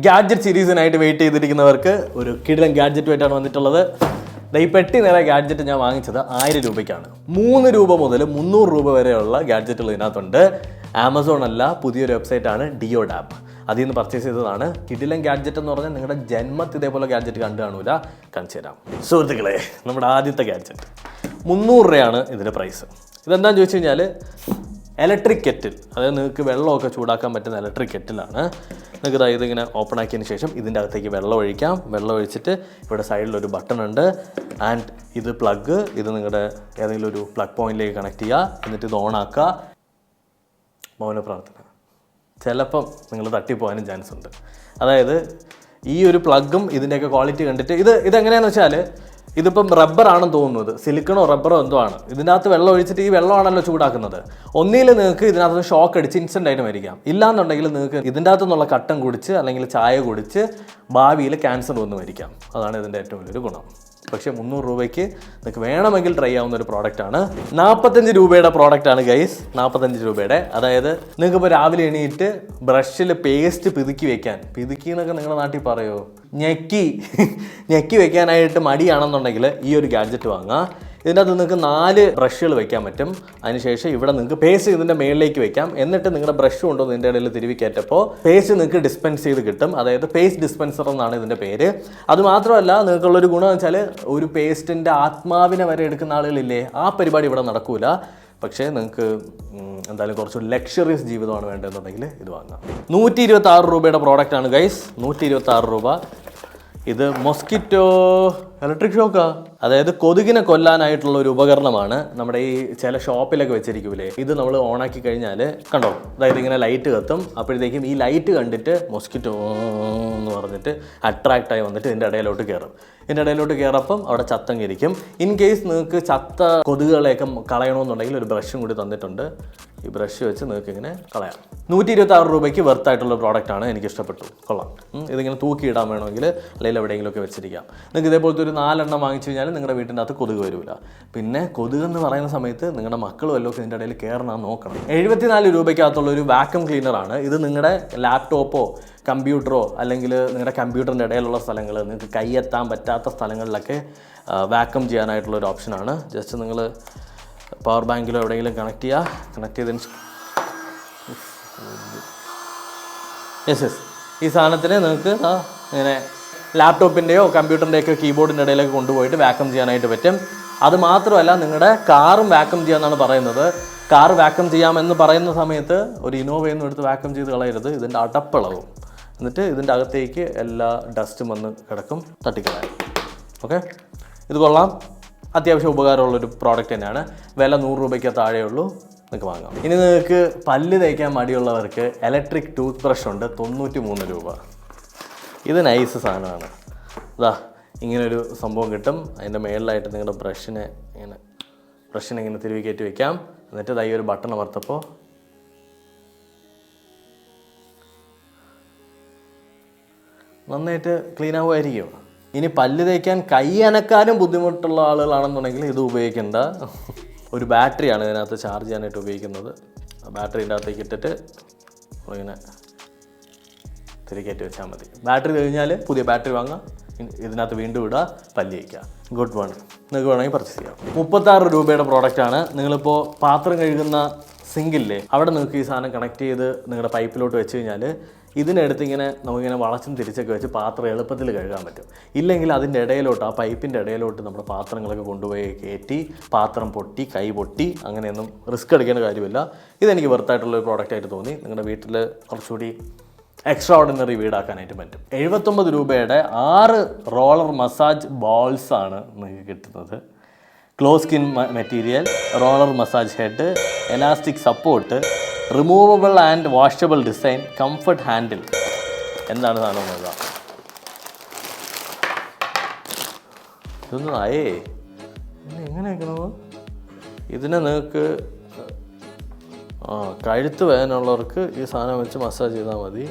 Gadget സീരീസിനായിട്ട് wait ചെയ്തിരിക്കുന്നവർക്ക് ഒരു കിടിലൻ ഗാഡ്ജറ്റുമായിട്ടാണ് വന്നിട്ടുള്ളത്. ഈ പെട്ടി നിറയെ ഗാഡ്ജറ്റ് ഞാൻ വാങ്ങിച്ചത് 1000 രൂപയ്ക്കാണ്. 3 രൂപ മുതൽ 300 രൂപ വരെയുള്ള ഗാഡ്ജറ്റുകൾ ഇതിനകത്തുണ്ട്. ആമസോൺ അല്ല, പുതിയൊരു വെബ്സൈറ്റാണ് ഡിയോഡാപ്പ്. അതിൽ നിന്ന് പർച്ചേസ് ചെയ്തതാണ്. കിടിലൻ ഗാഡ്ജറ്റ് എന്ന് പറഞ്ഞാൽ നിങ്ങളുടെ ജന്മത്തിൽ ഇതേപോലെ ഗാഡ്ജറ്റ് കണ്ടു കാണൂല. കാണിച്ചു തരാം സുഹൃത്തുക്കളെ. നമ്മുടെ ആദ്യത്തെ ഗാഡ്ജറ്റ് 300 രൂപയാണ് ഇതിൻ്റെ പ്രൈസ്. ഇതെന്താണെന്ന് ചോദിച്ചു കഴിഞ്ഞാൽ ഇലക്ട്രിക് കെറ്റിൽ, അതായത് നിങ്ങൾക്ക് വെള്ളമൊക്കെ ചൂടാക്കാൻ പറ്റുന്ന ഇലക്ട്രിക് കെറ്റിലാണ്. നിങ്ങൾക്ക് ഇതിങ്ങനെ ഓപ്പൺ ആക്കിയതിന് ശേഷം ഇതിൻ്റെ അകത്തേക്ക് വെള്ളം ഒഴിക്കാം. വെള്ളം ഒഴിച്ചിട്ട് ഇവിടെ സൈഡിലൊരു ബട്ടൺ ഉണ്ട്. ആൻഡ് ഇത് പ്ലഗ്, ഇത് നിങ്ങളുടെ ഏതെങ്കിലും ഒരു പ്ലഗ് പോയിന്റിലേക്ക് കണക്ട് ചെയ്യുക. എന്നിട്ട് ഇത് ഓൺ ആക്കുക. മൗനപ്രാർത്ഥന. ചിലപ്പം തട്ടിപ്പോകാനും ചാൻസ് ഉണ്ട്. അതായത് ഈ ഒരു പ്ലഗും ഇതിൻ്റെയൊക്കെ ക്വാളിറ്റി കണ്ടിട്ട് ഇതെങ്ങനെയാണെന്ന് വെച്ചാൽ ഇതിപ്പം റബ്ബറാണെന്ന് തോന്നുന്നത്, സിലിക്കണോ റബ്ബറോ എന്തോ ആണ്. ഇതിനകത്ത് വെള്ളം ഒഴിച്ചിട്ട് ഈ വെള്ളമാണല്ലോ ചൂടാക്കുന്നത്. ഒന്നിൽ നിങ്ങൾക്ക് ഇതിനകത്ത് ഷോക്ക് അടിച്ച് ഇൻസ്റ്റൻ്റ് ആയിട്ട് മരിക്കാം. ഇല്ലാന്നുണ്ടെങ്കിൽ നിങ്ങൾക്ക് ഇതിൻ്റെ അകത്തു നിന്നുള്ള കട്ടൻ കുടിച്ച് അല്ലെങ്കിൽ ചായ കുടിച്ച് ഭാവിയിൽ ക്യാൻസർ വന്ന് മരിക്കാം. അതാണ് ഇതിൻ്റെ ഏറ്റവും വലിയൊരു ഗുണം. പക്ഷേ 300 രൂപയ്ക്ക് നിങ്ങൾക്ക് വേണമെങ്കിൽ ട്രൈ ആവുന്ന ഒരു പ്രോഡക്റ്റാണ്. 45 രൂപയുടെ പ്രോഡക്റ്റാണ് ഗൈസ്. 45 രൂപയുടെ. അതായത് നിങ്ങൾക്കിപ്പോൾ രാവിലെ എണീറ്റ് ബ്രഷിൽ പേസ്റ്റ് പിതുക്കി വെക്കാൻ, പിതുക്കി എന്നൊക്കെ നിങ്ങളുടെ നാട്ടിൽ പറയുമോ, ഞെക്കി വെക്കാനായിട്ട് മടിയാണെന്നുണ്ടെങ്കിൽ ഈ ഒരു ഗാഡ്ജറ്റ് വാങ്ങാം. ഇതിൻ്റെ അകത്ത് നിങ്ങൾക്ക് 4 ബ്രഷുകൾ വെക്കാൻ പറ്റും. അതിനുശേഷം ഇവിടെ നിങ്ങൾക്ക് പേസ്റ്റ് ഇതിൻ്റെ മേളിലേക്ക് വെക്കാം. എന്നിട്ട് നിങ്ങളുടെ ബ്രഷ് കൊണ്ടോ ഇതിൻ്റെ ഇടയിൽ തിരുവി കയറ്റപ്പോൾ പേസ്റ്റ് നിങ്ങൾക്ക് ഡിസ്പെൻസ് ചെയ്ത് കിട്ടും. അതായത് പേസ്റ്റ് ഡിസ്പെൻസർ എന്നാണ് ഇതിൻ്റെ പേര്. അതുമാത്രമല്ല നിങ്ങൾക്കുള്ളൊരു ഗുണം എന്ന് വെച്ചാൽ ഒരു പേസ്റ്റിൻ്റെ ആത്മാവിനെ വരെ എടുക്കുന്ന ആളുകളില്ലേ, ആ പരിപാടി ഇവിടെ നടക്കൂല. പക്ഷേ നിങ്ങൾക്ക് എന്തായാലും കുറച്ച് ലക്ഷറിയസ് ജീവിതമാണ് വേണ്ടതെന്നുണ്ടെങ്കിൽ ഇത് വാങ്ങാം. 126 രൂപയുടെ പ്രോഡക്റ്റാണ് ഗൈസ്. 126 രൂപ. ഇത് മൊസ്കിറ്റോ ഇലക്ട്രിക് ഷോക്കാ, അതായത് കൊതുകിനെ കൊല്ലാനായിട്ടുള്ള ഒരു ഉപകരണമാണ്. നമ്മുടെ ഈ ചില ഷോപ്പിലൊക്കെ വെച്ചിരിക്കൂലേ, ഇത് നമ്മൾ ഓണാക്കി കഴിഞ്ഞാൽ കണ്ടോ, അതായത് ഇങ്ങനെ ലൈറ്റ് കത്തും. അപ്പോഴത്തേക്കും ഈ ലൈറ്റ് കണ്ടിട്ട് മൊസ്കിറ്റോ എന്ന് പറഞ്ഞിട്ട് അട്രാക്റ്റായി വന്നിട്ട് ഇതിൻ്റെ ഇടയിലോട്ട് കയറും. ഇതിൻ്റെ ഇടയിലോട്ട് കയറപ്പം അവിടെ ചത്തങ്ങിരിക്കും. ഇൻ കേസ് നിങ്ങൾക്ക് ചത്ത കൊതുകുകളെയൊക്കെ കളയണമെന്നുണ്ടെങ്കിൽ ഒരു ബ്രഷും കൂടി തന്നിട്ടുണ്ട്. ഈ ബ്രഷ് വെച്ച് നിങ്ങൾക്ക് ഇങ്ങനെ കളയാം. 126 രൂപയ്ക്ക് വെർത്തായിട്ടുള്ള പ്രോഡക്റ്റാണ്. എനിക്ക് ഇഷ്ടപ്പെട്ടു, കൊള്ളാം. ഇതിങ്ങനെ തൂക്കിയിടാൻ വേണമെങ്കിൽ അല്ലെങ്കിൽ എവിടെയെങ്കിലുമൊക്കെ വെച്ചിരിക്കാം. നിങ്ങൾക്ക് ഇതേപോലത്തെ ഒരു 4 എണ്ണം വാങ്ങിച്ചു കഴിഞ്ഞാൽ നിങ്ങളുടെ വീട്ടിൻ്റെ അകത്ത് കൊതുക് വരില്ല. പിന്നെ കൊതുകെന്ന് പറയുന്ന സമയത്ത് നിങ്ങളുടെ മക്കൾ വല്ലതൊക്കെ ഇതിൻ്റെ ഇടയിൽ കയറണം നോക്കണം. 74 രൂപയ്ക്കകത്തുള്ള ഒരു വാക്യൂം ക്ലീനറാണ്. ഇത് നിങ്ങളുടെ ലാപ്ടോപ്പോ കമ്പ്യൂട്ടറോ അല്ലെങ്കിൽ നിങ്ങളുടെ കമ്പ്യൂട്ടറിൻ്റെ ഇടയിലുള്ള സ്ഥലങ്ങൾ, നിങ്ങൾക്ക് കൈയെത്താൻ പറ്റാത്ത സ്ഥലങ്ങളിലൊക്കെ വാക്യൂം ചെയ്യാനായിട്ടുള്ളൊരു ഓപ്ഷനാണ്. ജസ്റ്റ് നിങ്ങൾ പവർ ബാങ്കിലോ എവിടെയെങ്കിലും കണക്ട് ചെയ്തതിന് യെസ് ഈ സാധനത്തിന് നിങ്ങൾക്ക് ഇങ്ങനെ ലാപ്ടോപ്പിൻ്റെയോ കമ്പ്യൂട്ടറിൻ്റെയൊക്കെ കീബോർഡിൻ്റെ ഇടയിലേക്ക് കൊണ്ടുപോയിട്ട് വാക്യൂം ചെയ്യാനായിട്ട് പറ്റും. അത് മാത്രമല്ല നിങ്ങളുടെ കാറും വാക്യൂം ചെയ്യാമെന്നാണ് പറയുന്നത്. കാർ വാക്യൂം ചെയ്യാമെന്ന് പറയുന്ന സമയത്ത് ഒരു ഇന്നോവയൊന്നും എടുത്ത് വാക്യൂം ചെയ്ത് കളയരുത്. ഇതിൻ്റെ അടപ്പളവും എന്നിട്ട് ഇതിൻ്റെ അകത്തേക്ക് എല്ലാ ഡസ്റ്റും വന്ന് കിടക്കും, തട്ടിക്കളയാം. ഓക്കെ, ഇത് കൊള്ളാം. അത്യാവശ്യം ഉപകാരമുള്ളൊരു പ്രോഡക്റ്റ് തന്നെയാണ്. വില 100 രൂപയ്ക്ക് താഴെയുള്ളൂ, നിങ്ങൾക്ക് വാങ്ങാം. ഇനി നിങ്ങൾക്ക് പല്ല് തേക്കാൻ മടിയുള്ളവർക്ക് ഇലക്ട്രിക് ടൂത്ത് ബ്രഷ് ഉണ്ട്, 93 രൂപ. ഇത് നൈസ് സാധനമാണ്. ഇങ്ങനൊരു സംഭവം കിട്ടും. അതിൻ്റെ മേളിലായിട്ട് നിങ്ങളുടെ ബ്രഷിനെ ഇങ്ങനെ തിരുവി കയറ്റി വയ്ക്കാം. എന്നിട്ട് ഈ ഒരു ബട്ടൺ അമർത്തപ്പോൾ നന്നായിട്ട് ക്ലീൻ ആവുമായിരിക്കും. ഇനി പല്ല് തേക്കാൻ കൈ അനക്കാനും ബുദ്ധിമുട്ടുള്ള ആളുകളാണെന്നുണ്ടെങ്കിൽ ഇത് ഉപയോഗിക്കേണ്ട. ഒരു ബാറ്ററിയാണ് ഇതിനകത്ത് ചാർജ് ചെയ്യാനായിട്ട് ഉപയോഗിക്കുന്നത്. ബാറ്ററിൻ്റെ അകത്തേക്ക് ഇട്ടിട്ട് ഇങ്ങനെ തിരികേറ്റി വെച്ചാൽ മതി. ബാറ്ററി കഴിഞ്ഞാൽ പുതിയ ബാറ്ററി വാങ്ങാം, ഇതിനകത്ത് വീണ്ടും ഇടുക, പല്ല് തേക്കുക. Good one. നിങ്ങൾക്ക് വേണമെങ്കിൽ പർച്ചേസ് ചെയ്യാം. 36 രൂപയുടെ പ്രോഡക്റ്റാണ്. നിങ്ങളിപ്പോൾ പാത്രം കഴുകുന്ന സിങ്കില്ലേ, അവിടെ നിങ്ങൾക്ക് ഈ സാധനം കണക്ട് ചെയ്ത് നിങ്ങളുടെ പൈപ്പിലോട്ട് വെച്ച് കഴിഞ്ഞാൽ ഇതിനെടുത്ത് നമുക്കിങ്ങനെ വളച്ചും തിരിച്ചൊക്കെ വെച്ച് പാത്രം എളുപ്പത്തിൽ കഴുകാൻ പറ്റും. ഇല്ലെങ്കിൽ അതിൻ്റെ ഇടയിലോട്ട്, ആ പൈപ്പിൻ്റെ ഇടയിലോട്ട് നമ്മുടെ പാത്രങ്ങളൊക്കെ കൊണ്ടുപോയി കയറ്റി പാത്രം പൊട്ടി, കൈ പൊട്ടി, അങ്ങനെയൊന്നും റിസ്ക് എടുക്കേണ്ട കാര്യമില്ല. ഇതെനിക്ക് വെർത്തായിട്ടുള്ളൊരു പ്രോഡക്റ്റായിട്ട് തോന്നി. നിങ്ങളുടെ വീട്ടിൽ കുറച്ചുകൂടി എക്സ്ട്രാ ഓർഡിനറി വീടാക്കാനായിട്ട് പറ്റും. 79 രൂപയുടെ 6 റോളർ മസാജ് ബോൾസാണ് നിങ്ങൾക്ക് കിട്ടുന്നത്. Close skin material, roller massage head, elastic support, removable and washable design, comfort handle. എന്താണ് സാധനം നോക്കാം. ഇതൊന്നും എങ്ങനെ വെക്കണോ? ഇതിനെ നിങ്ങൾക്ക് കഴുത്ത് വേദനയുള്ളവർക്ക് ഈ സാധനം വെച്ച് മസാജ് ചെയ്താൽ മതി.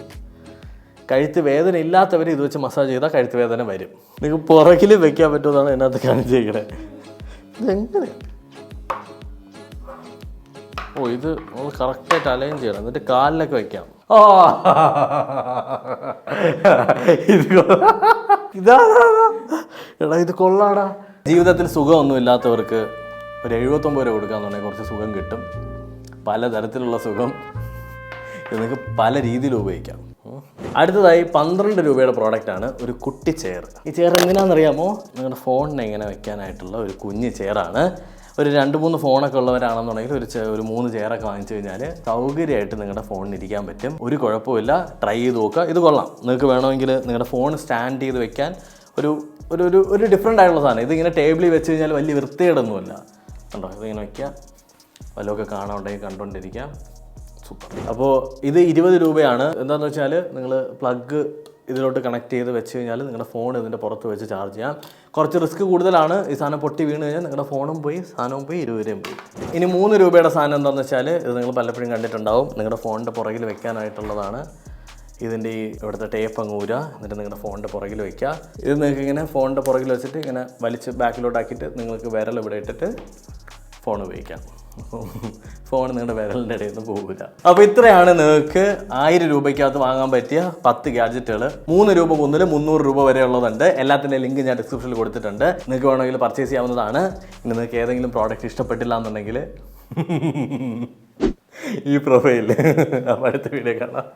കഴുത്ത് വേദന ഇല്ലാത്തവർ ഇത് വെച്ച് മസാജ് ചെയ്താൽ കഴുത്ത് വേദന വരും. നിങ്ങൾക്ക് പുറകിൽ വെക്കാൻ പറ്റുമെന്നാണ് ഇതിനകത്ത് കാണിച്ചിരിക്കണേ. ഇതെങ്ങനെ ഓ ഇത് നമ്മൾ കറക്റ്റായിട്ട് അലൈൻ ചെയ്യണം, എന്നിട്ട് കാലിലൊക്കെ വയ്ക്കാം. ഓ ഇതാ എടാ ഇത് കൊള്ളാടാ. ജീവിതത്തിൽ സുഖമൊന്നും ഇല്ലാത്തവർക്ക് ഒരു 79 രൂപ കൊടുക്കാന്നുണ്ടെങ്കിൽ കുറച്ച് സുഖം കിട്ടും. പലതരത്തിലുള്ള സുഖം ഇത് നിങ്ങൾക്ക് പല രീതിയിൽ ഉപയോഗിക്കാം. അടുത്തതായി 12 രൂപയുടെ പ്രോഡക്റ്റാണ് ഒരു കുട്ടി ചെയർ. ഈ ചെയർ എന്തിനാണെന്നറിയാമോ? നിങ്ങളുടെ ഫോണിനെ ഇങ്ങനെ വെക്കാനായിട്ടുള്ള ഒരു കുഞ്ഞ് ചെയറാണ്. ഒരു 2-3 ഫോണൊക്കെ ഉള്ളവരാണെന്നുണ്ടെങ്കിൽ ഒരു 3 ചെയറൊക്കെ വാങ്ങിച്ചു കഴിഞ്ഞാൽ സൗകര്യമായിട്ട് നിങ്ങളുടെ ഫോണിന് ഇരിക്കാൻ പറ്റും. ഒരു കുഴപ്പമില്ല, ട്രൈ ചെയ്ത് നോക്കുക. ഇത് കൊള്ളാം. നിങ്ങൾക്ക് വേണമെങ്കിൽ നിങ്ങളുടെ ഫോൺ സ്റ്റാൻഡ് ചെയ്ത് വെക്കാൻ ഒരു ഡിഫറെൻ്റ് ആയിട്ടുള്ള സാധനം. ഇതിങ്ങനെ ടേബിളിൽ വെച്ച് കഴിഞ്ഞാൽ വലിയ വൃത്തികേടൊന്നുമില്ല. കണ്ടോ, ഇതിങ്ങനെ വയ്ക്കുക, വല്ലതൊക്കെ കാണാനുണ്ടെങ്കിൽ കണ്ടുകൊണ്ടിരിക്കാം. സൂപ്പർ. അപ്പോൾ ഇത് 20 രൂപയാണ്. എന്താണെന്ന് വെച്ചാൽ നിങ്ങൾ പ്ലഗ് ഇതിലോട്ട് കണക്ട് ചെയ്ത് വെച്ച് കഴിഞ്ഞാൽ നിങ്ങളുടെ ഫോൺ ഇതിൻ്റെ പുറത്ത് വെച്ച് ചാർജ് ചെയ്യാം. കുറച്ച് റിസ്ക് കൂടുതലാണ്. ഈ സാധനം പൊട്ടി വീണ് കഴിഞ്ഞാൽ നിങ്ങളുടെ ഫോണും പോയി, സാധനവും പോയി, 20 രൂപയും പോയി. ഇനി 3 രൂപയുടെ സാധനം എന്താണെന്ന് വെച്ചാൽ ഇത് നിങ്ങൾ പലപ്പോഴും കണ്ടിട്ടുണ്ടാവും. നിങ്ങളുടെ ഫോണിൻ്റെ പുറകിൽ വെക്കാനായിട്ടുള്ളതാണ്. ഇതിൻ്റെ ഈ ഇവിടുത്തെ ടേപ്പ് അങ്ങ് ഊരുക, എന്നിട്ട് നിങ്ങളുടെ ഫോണിൻ്റെ പുറകിൽ വയ്ക്കുക. ഇത് നിങ്ങൾക്ക് ഇങ്ങനെ ഫോണിൻ്റെ പുറകിൽ വെച്ചിട്ട് ഇങ്ങനെ വലിച്ച് ബാക്കിലോട്ടാക്കിയിട്ട് നിങ്ങൾക്ക് വിരൽ ഇവിടെ ഇട്ടിട്ട് ഫോൺ ഉപയോഗിക്കാം. ഫോൺ നിങ്ങളുടെ വിരലിൻ്റെ ഇടയിൽ നിന്ന് പോകില്ല. അപ്പോൾ ഇത്രയാണ് നിങ്ങൾക്ക് 1000 രൂപയ്ക്കകത്ത് വാങ്ങാൻ പറ്റിയ 10 ഗാഡ്ജറ്റുകൾ. 3 രൂപ മുതൽ 300 രൂപ വരെ ഉള്ളതുണ്ട്. എല്ലാത്തിൻ്റെ ലിങ്ക് ഞാൻ ഡിസ്ക്രിപ്ഷനിൽ കൊടുത്തിട്ടുണ്ട്. നിങ്ങൾക്ക് വേണമെങ്കിൽ പർച്ചേസ് ചെയ്യാവുന്നതാണ്. ഇനി നിങ്ങൾക്ക് ഏതെങ്കിലും പ്രോഡക്റ്റ് ഇഷ്ടപ്പെട്ടില്ല എന്നുണ്ടെങ്കിൽ ഈ പ്രൊഫൈലിൽ അടുത്ത വീഡിയോ കാണാം.